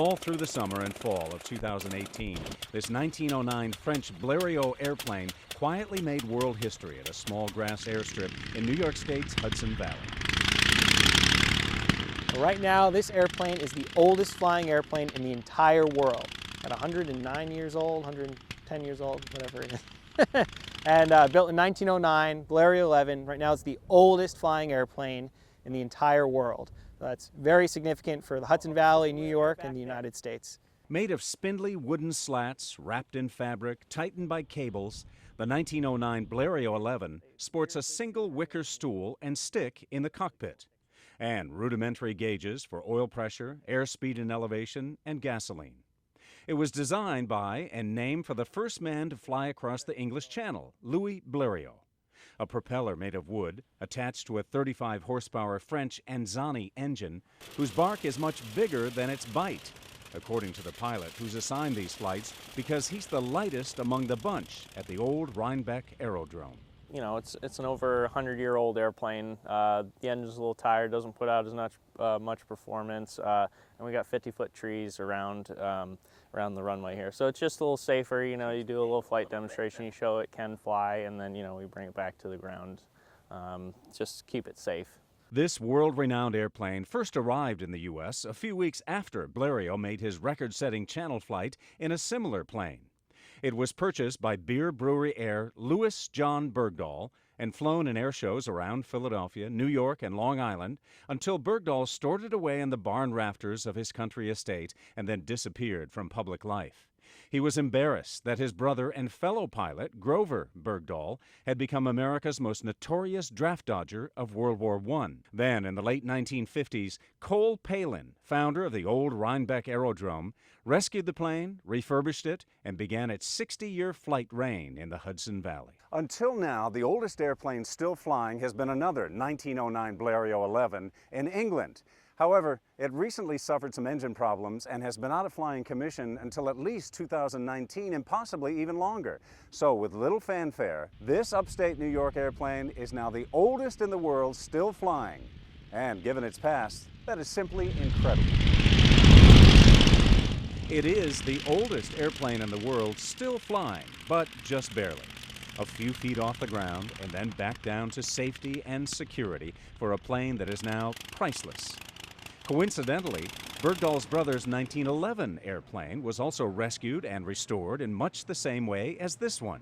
all through the summer and fall of 2018. This 1909 French Blériot airplane quietly made world history at a small grass airstrip in New York State's Hudson Valley. Right now, this airplane is the oldest flying airplane in the entire world. At 109 years old, 110 years old, whatever it is. And built in 1909, Blériot 11. Right now, it's the oldest flying airplane in the entire world. So that's very significant for the Hudson Valley, New York, and the United States. Made of spindly wooden slats wrapped in fabric, tightened by cables, the 1909 Blériot 11 sports a single wicker stool and stick in the cockpit, and rudimentary gauges for oil pressure, airspeed and elevation, and gasoline. It was designed by and named for the first man to fly across the English Channel, Louis Blériot. A propeller made of wood attached to a 35 horsepower French Anzani engine whose bark is much bigger than its bite, according to the pilot who's assigned these flights because he's the lightest among the bunch at the old Rhinebeck Aerodrome. You know, it's an over 100-year-old airplane. The engine's a little tired, doesn't put out as much performance, and we got 50-foot trees around the runway here. So it's just a little safer. You know, you do a little flight demonstration, you show it can fly, and then, you know, we bring it back to the ground. Just keep it safe. This world-renowned airplane first arrived in the U.S. a few weeks after Blériot made his record-setting Channel flight in a similar plane. It was purchased by beer brewery heir Louis John Bergdahl and flown in air shows around Philadelphia, New York, and Long Island until Bergdahl stored it away in the barn rafters of his country estate and then disappeared from public life. He was embarrassed that his brother and fellow pilot, Grover Bergdahl, had become America's most notorious draft dodger of World War I. Then, in the late 1950s, Cole Palin, founder of the old Rhinebeck Aerodrome, rescued the plane, refurbished it, and began its 60-year flight reign in the Hudson Valley. Until now, the oldest airplane still flying has been another 1909 Blériot 11 in England. However, it recently suffered some engine problems and has been out of flying commission until at least 2019 and possibly even longer. So with little fanfare, this upstate New York airplane is now the oldest in the world still flying. And given its past, that is simply incredible. It is the oldest airplane in the world still flying, but just barely. A few feet off the ground and then back down to safety and security for a plane that is now priceless. Coincidentally, Bergdahl's brother's 1911 airplane was also rescued and restored in much the same way as this one.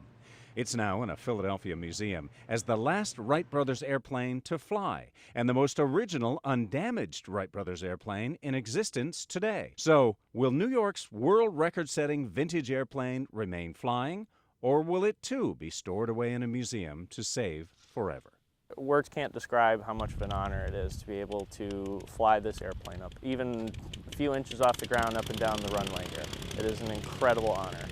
It's now in a Philadelphia museum as the last Wright brothers airplane to fly and the most original undamaged Wright brothers airplane in existence today. So, will New York's world record-setting vintage airplane remain flying, or will it too be stored away in a museum to save forever? Words can't describe how much of an honor it is to be able to fly this airplane up, even a few inches off the ground up and down the runway here. It is an incredible honor.